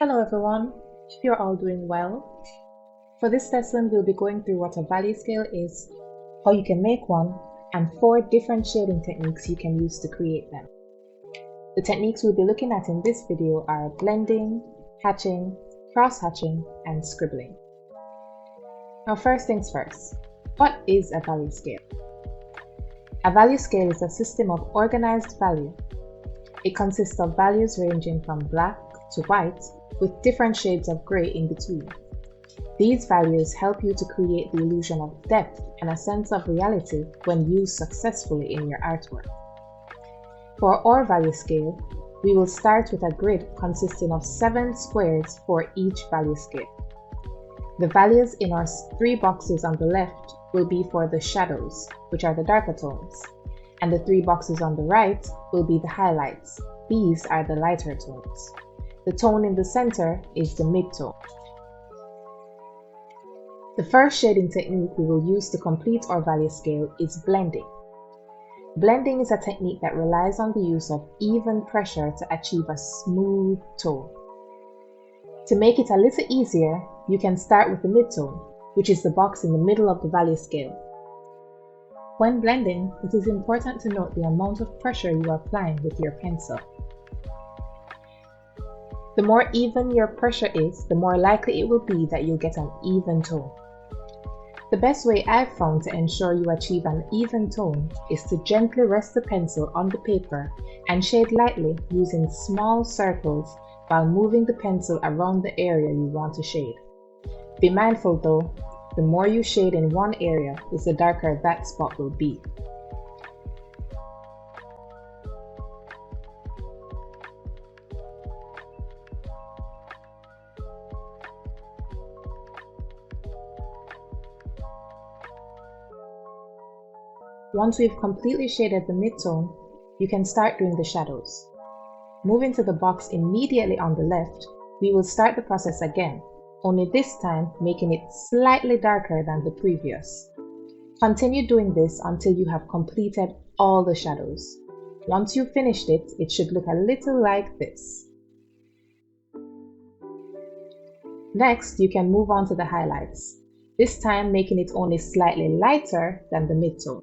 Hello everyone, hope you're all doing well. For this lesson, we'll be going through what a value scale is, how you can make one, and 4 different shading techniques you can use to create them. The techniques we'll be looking at in this video are blending, hatching, cross-hatching, and scribbling. Now first things first, what is a value scale? A value scale is a system of organized value. It consists of values ranging from black to white, with different shades of grey in between. These values help you to create the illusion of depth and a sense of reality when used successfully in your artwork. For our value scale, we will start with a grid consisting of 7 squares for each value scale. The values in our 3 boxes on the left will be for the shadows, which are the darker tones, and the 3 boxes on the right will be the highlights. These are the lighter tones. The tone in the center is the mid-tone. The first shading technique we will use to complete our value scale is blending. Blending is a technique that relies on the use of even pressure to achieve a smooth tone. To make it a little easier, you can start with the mid-tone, which is the box in the middle of the value scale. When blending, it is important to note the amount of pressure you are applying with your pencil. The more even your pressure is, the more likely it will be that you'll get an even tone. The best way I've found to ensure you achieve an even tone is to gently rest the pencil on the paper and shade lightly using small circles while moving the pencil around the area you want to shade. Be mindful though, the more you shade in one area is the darker that spot will be. Once we've completely shaded the mid-tone, you can start doing the shadows. Moving to the box immediately on the left, we will start the process again, only this time making it slightly darker than the previous. Continue doing this until you have completed all the shadows. Once you've finished it, it should look a little like this. Next, you can move on to the highlights, this time making it only slightly lighter than the mid-tone.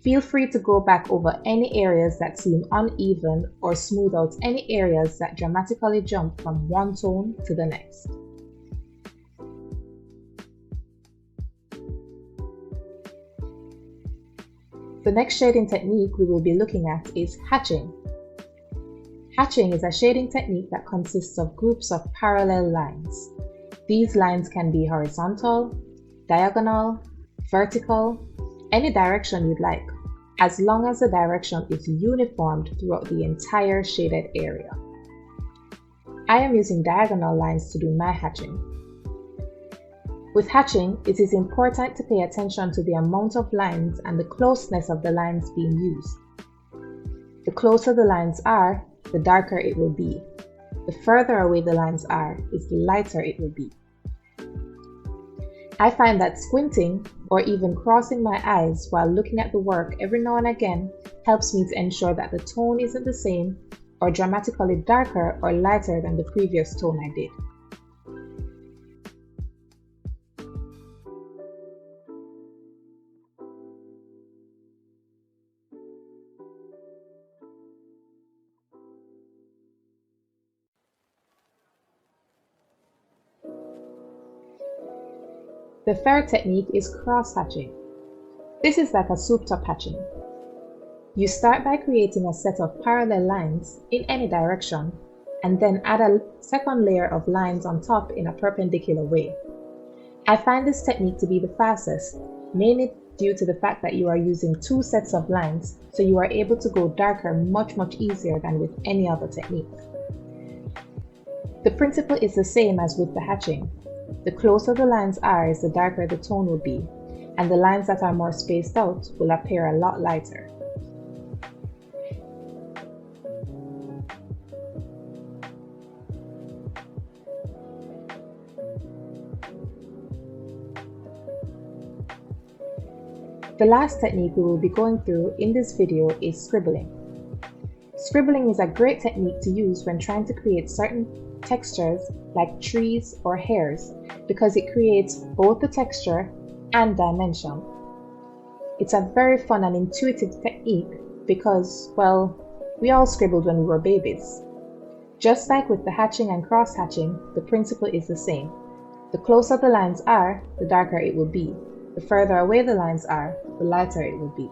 Feel free to go back over any areas that seem uneven or smooth out any areas that dramatically jump from one tone to the next. The next shading technique we will be looking at is hatching. Hatching is a shading technique that consists of groups of parallel lines. These lines can be horizontal, diagonal, vertical, any direction you'd like, as long as the direction is uniformed throughout the entire shaded area. I am using diagonal lines to do my hatching. With hatching, it is important to pay attention to the amount of lines and the closeness of the lines being used. The closer the lines are, the darker it will be. The further away the lines are, the lighter it will be. I find that squinting or even crossing my eyes while looking at the work every now and again helps me to ensure that the tone isn't the same or dramatically darker or lighter than the previous tone I did. The third technique is cross-hatching. This is like a soup-top hatching. You start by creating a set of parallel lines in any direction, and then add a second layer of lines on top in a perpendicular way. I find this technique to be the fastest, mainly due to the fact that you are using 2 sets of lines, so you are able to go darker much easier than with any other technique. The principle is the same as with the hatching. The closer the lines are, the darker the tone will be, and the lines that are more spaced out will appear a lot lighter. The last technique we will be going through in this video is scribbling. Scribbling is a great technique to use when trying to create certain textures like trees or hairs because it creates both the texture and dimension. It's a very fun and intuitive technique because, well, we all scribbled when we were babies. Just like with the hatching and cross-hatching, the principle is the same. The closer the lines are, the darker it will be. The further away the lines are, the lighter it will be.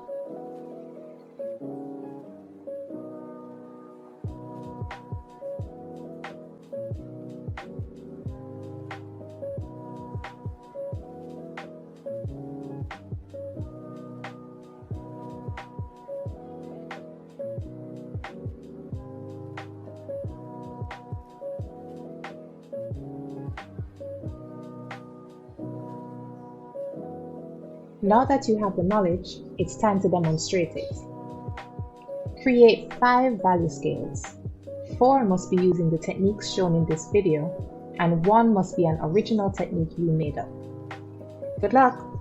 Now that you have the knowledge, it's time to demonstrate it. Create 5 value scales. 4 must be using the techniques shown in this video, and 1 must be an original technique you made up. Good luck!